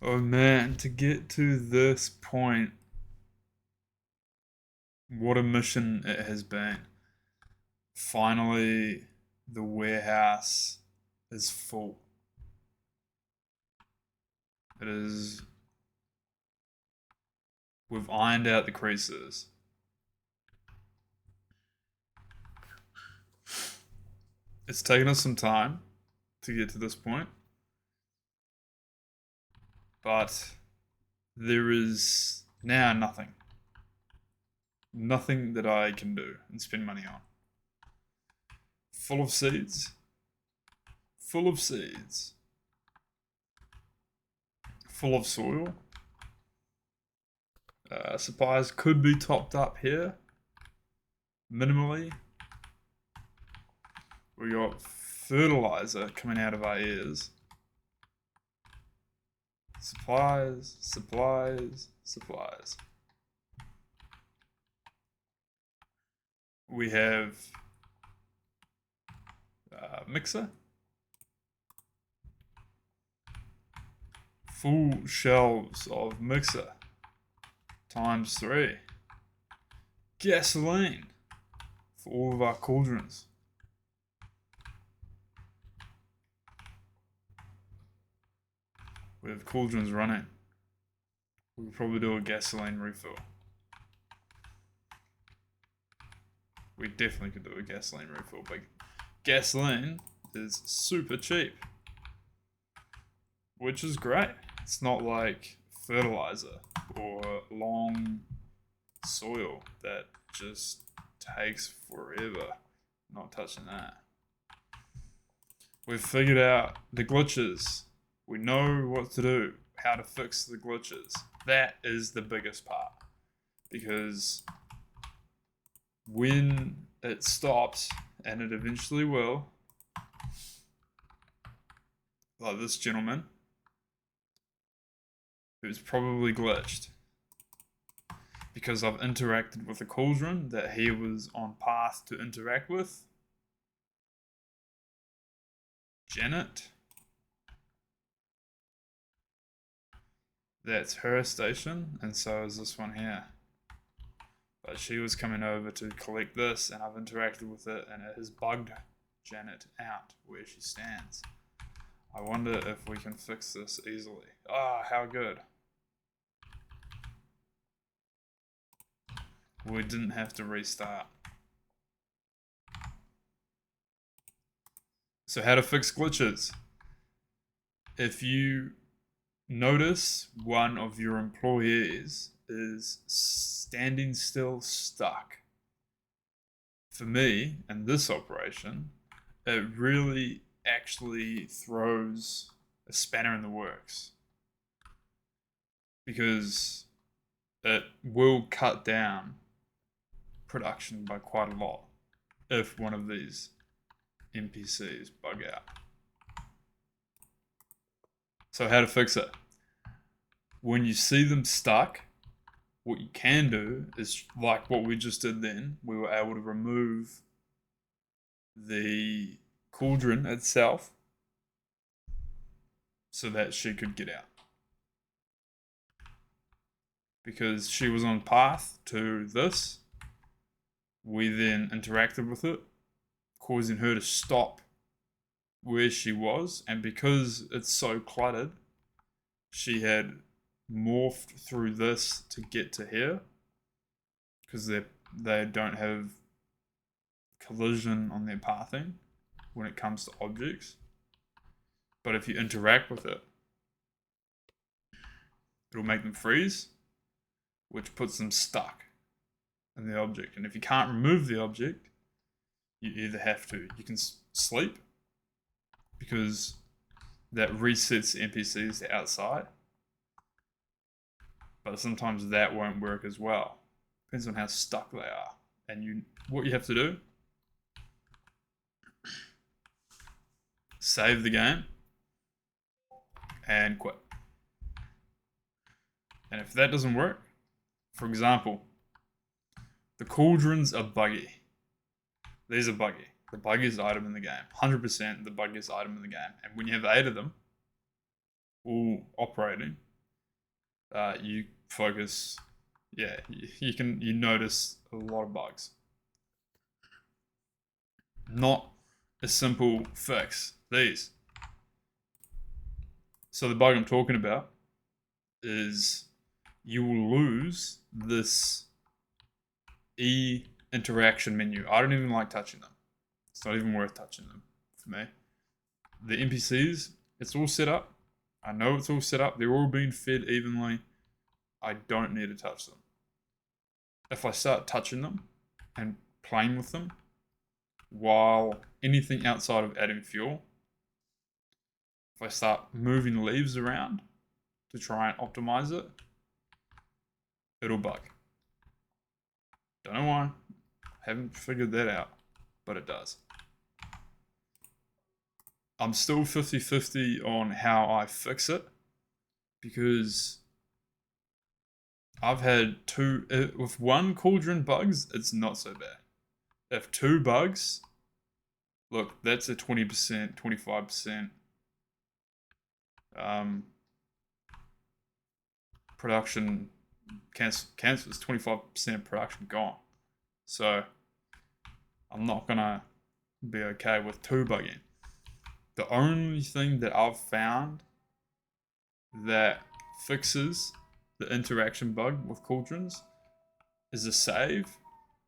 Oh man, to get to this point, what a mission it has been. Finally, the warehouse is full. It is. We've ironed out the creases. It's taken us some time to get to this point, but there is now nothing. Nothing that I can do and spend money on. Full of seeds. Full of seeds. Full of soil. Supplies could be topped up here. Minimally. We got fertilizer coming out of our ears. Supplies, supplies, supplies. We have mixer. Full shelves of mixer. Times 3. Gasoline for all of our cauldrons. We have cauldrons running. We could probably do a gasoline refill. We definitely could do a gasoline refill, but gasoline is super cheap, which is great. It's not like fertilizer or long soil that just takes forever. Not touching that. We've figured out the glitches. We know what to do, how to fix the glitches. That is the biggest part. Because when it stops, and it eventually will, like this gentleman, who's probably glitched, because I've interacted with a cauldron that he was on path to interact with. Janet. That's her station, and so is this one here. But she was coming over to collect this, and I've interacted with it, and it has bugged Janet out where she stands. I wonder if we can fix this easily. Ah, how good. We didn't have to restart. So how to fix glitches. If you notice one of your employees is standing still stuck, for me, in this operation, it really actually throws a spanner in the works. Because it will cut down production by quite a lot if one of these NPCs bug out. So how to fix it? When you see them stuck, what you can do is, like what we just did then, we were able to remove the cauldron itself so that she could get out. Because she was on path to this, we then interacted with it, causing her to stop where she was, and because it's so cluttered, she had morphed through this to get to here, because they don't have collision on their pathing when it comes to objects. But if you interact with it, it'll make them freeze, which puts them stuck in the object. And if you can't remove the object, you either have to, you can sleep, because that resets NPCs outside, but sometimes that won't work as well. Depends on how stuck they are. And what you have to do, save the game and quit. And if that doesn't work, for example, the cauldrons are buggy. These are buggy. The buggiest item in the game. 100% the buggiest item in the game. And when you have 8 of them, all operating, you focus, yeah, you notice a lot of bugs. Not a simple fix. These. So the bug I'm talking about is you will lose this E interaction menu. I don't even like touching them. It's not even worth touching them for me. The NPCs, it's all set up. I know it's all set up. They're all being fed evenly. I don't need to touch them. If I start touching them and playing with them, while anything outside of adding fuel, if I start moving leaves around to try and optimize it, it'll bug. Don't know why. Haven't figured that out, but it does. I'm still 50-50 on how I fix it, because I've had two, with one cauldron bugs, it's not so bad. If two bugs, look, that's a 20%, 25% production cancel is 25% production gone. So I'm not gonna be okay with two bugging. The only thing that I've found that fixes the interaction bug with cauldrons is a save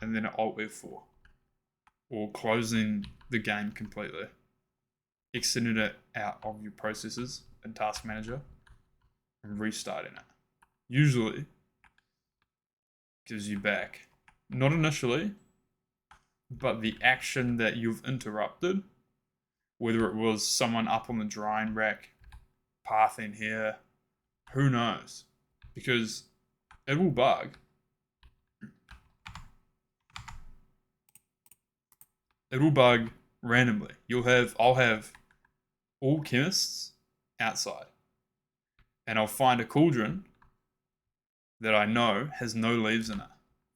and then an Alt F4, or closing the game completely, exiting it out of your processes and task manager and restarting it. Usually gives you back, not initially, but the action that you've interrupted, whether it was someone up on the drying rack, pathing here, who knows? Because it will bug. It will bug randomly. I'll have all chemists outside, and I'll find a cauldron that I know has no leaves in it.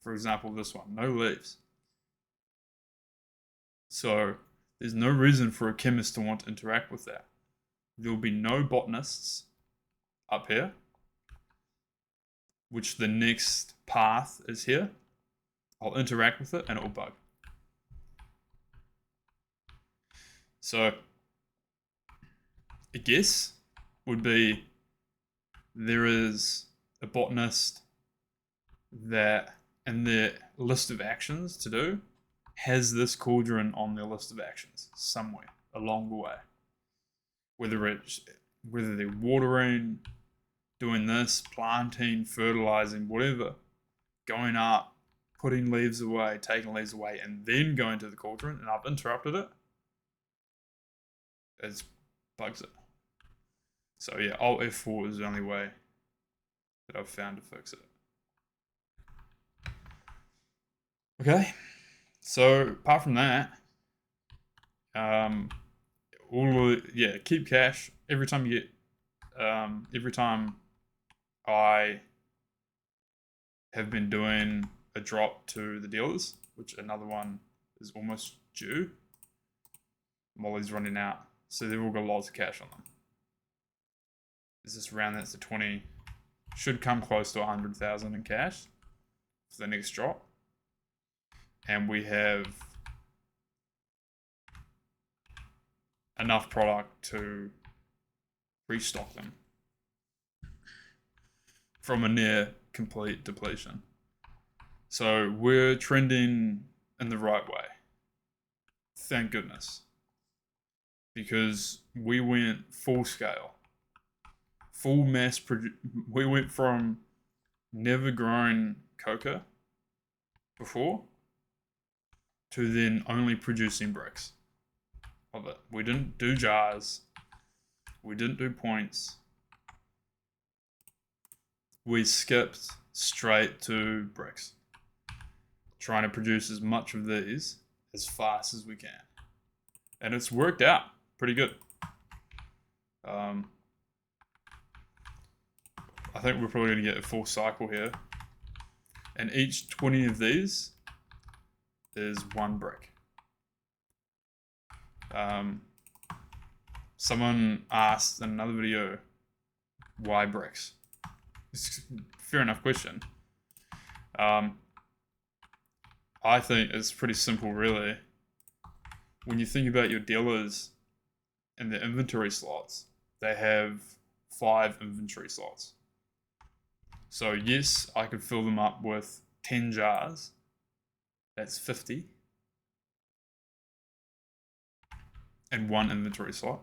For example, this one, no leaves. So there's no reason for a chemist to want to interact with that. There'll be no botanists up here, which the next path is here. I'll interact with it and it'll bug. So a guess would be there is a botanist that in their list of actions to do has this cauldron on their list of actions somewhere along the way. Whether they're watering, doing this, planting, fertilizing, whatever, going up, putting leaves away, taking leaves away, and then going to the cauldron, and I've interrupted it, it bugs it. So yeah, Alt F4 is the only way that I've found to fix it. Okay, so apart from that, keep cash every time you get, every time I have been doing a drop to the dealers, which another one is almost due. Molly's running out, so they've all got lots of cash on them. Is this round that's the 20? Should come close to 100,000 in cash for the next drop, and we have enough product to restock them from a near complete depletion. So we're trending in the right way. Thank goodness. Because we went full scale. Full mass we went from never grown Coca before to then only producing bricks of it. We didn't do jars. We didn't do points. We skipped straight to bricks, trying to produce as much of these as fast as we can. And it's worked out pretty good. I think we're probably going to get a full cycle here. And each 20 of these is one brick. Someone asked in another video, why bricks? It's a fair enough question. I think it's pretty simple, really. When you think about your dealers and the inventory slots, they have 5 inventory slots. So yes, I could fill them up with 10 jars. That's 50 in one inventory slot.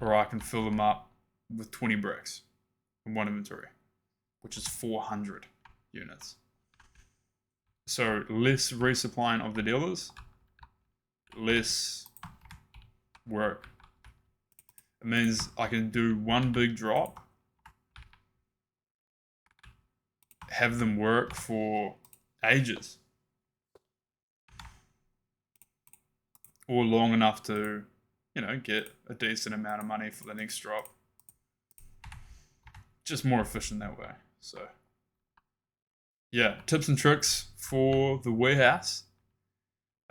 Or I can fill them up with 20 bricks in one inventory, which is 400 units. So less resupplying of the dealers, less work. It means I can do one big drop, have them work for ages, or long enough to, get a decent amount of money for the next drop. Just more efficient that way. So yeah, tips and tricks for the warehouse.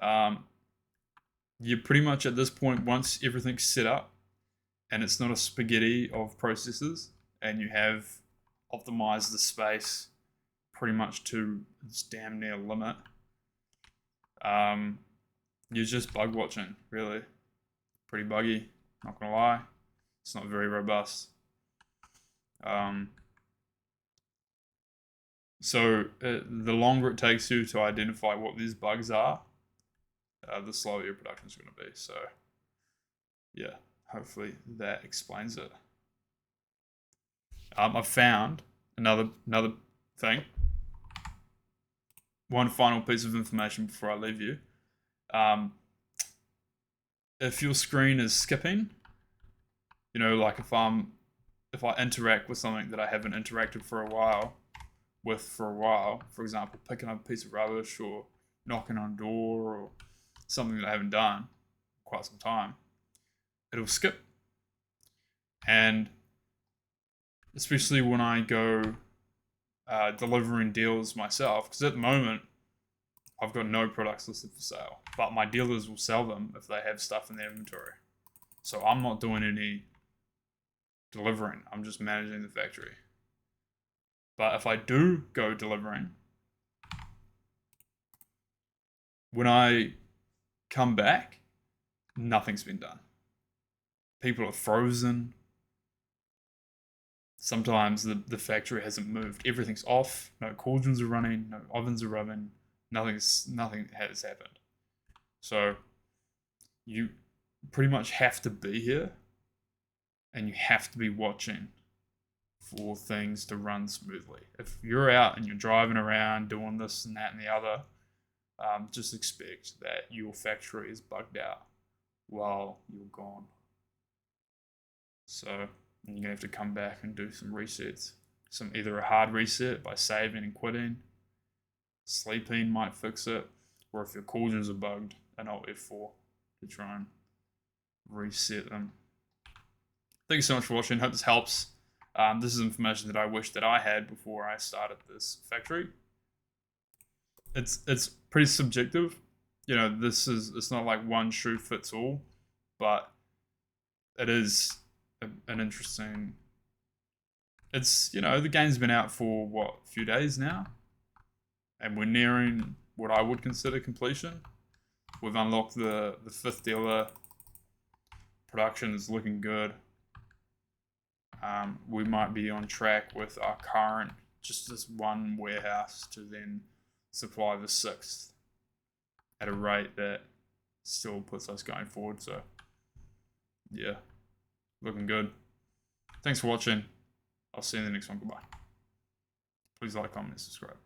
You're pretty much at this point, once everything's set up and it's not a spaghetti of processes, and you have optimized the space pretty much to its damn near limit, you're just bug watching, really. Pretty buggy, not gonna lie. It's not very robust. So the longer it takes you to identify what these bugs are, the slower your production is going to be. So yeah, hopefully that explains it. I've found another thing. One final piece of information before I leave you. If your screen is skipping, like if I interact with something that I haven't interacted for a while, for example, picking up a piece of rubbish or knocking on a door or something that I haven't done quite some time, it'll skip. And especially when I go delivering deals myself, because at the moment I've got no products listed for sale, but my dealers will sell them if they have stuff in their inventory. So I'm not doing any delivering, I'm just managing the factory. But if I do go delivering, when I come back, nothing's been done. People are frozen. Sometimes the factory hasn't moved. Everything's off. No cauldrons are running. No ovens are running. Nothing has happened. So you pretty much have to be here, and you have to be watching for things to run smoothly. If you're out and you're driving around doing this and that and the other, just expect that your factory is bugged out while you're gone. So you're going to have to come back and do some resets. Either a hard reset by saving and quitting, sleeping might fix it, or if your cauldrons are bugged, an Alt F4 to try and reset them. Thank you so much for watching. Hope this helps. This is information that I wish that I had before I started this factory. It's pretty subjective. It's not like one shoe fits all, but it is an interesting. The game's been out for a few days now, and we're nearing what I would consider completion. We've unlocked the 5th dealer. Production is looking good. We might be on track with our current, just this one warehouse, to then supply the 6th at a rate that still puts us going forward. So yeah, looking good. Thanks for watching. I'll see you in the next one. Goodbye. Please like, comment, and subscribe.